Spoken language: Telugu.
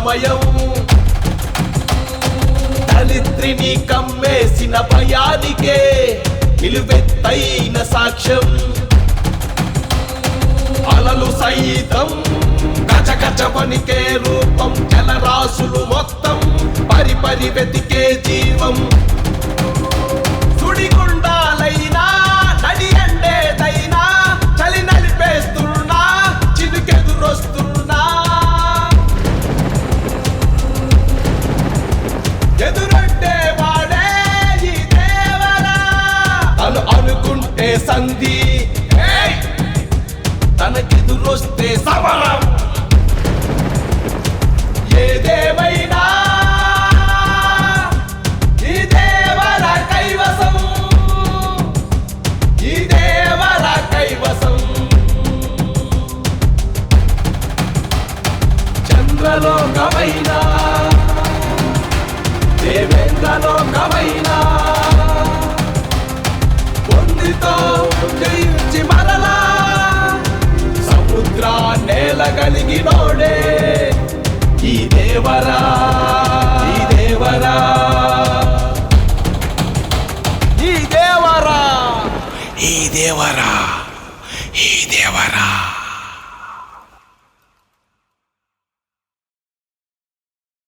సమయం దళిత్రిని కమ్మేసిన భయానికే నిలువెత్తైన సాక్ష్యం అలలు సైతం గజగజ వణికే రూపం జలరాశులు మొత్తం పరిపరి వెతికే జీవం సుడిగుండాలైనా నడి ఎండేదైనా చలి నలిపేస్తున్నా చినుకెదురొస్తున్నా ఎదురంటే వాడే ఈ దేవరా తను అనుకుంటే సంధి తనకెదురొస్తే సమరం ఏదేమైనా ఈ దేవర కైవసం ఈ దేవర కైవసం చంద్రలోకమైనా దేవేంద్రలోకమైనా పొందితో జయించి మరలా సముద్ర నేల కలిగినోడే ఈ దేవరా ఈ దేవరా ఈ దేవరా ఈ దేవరా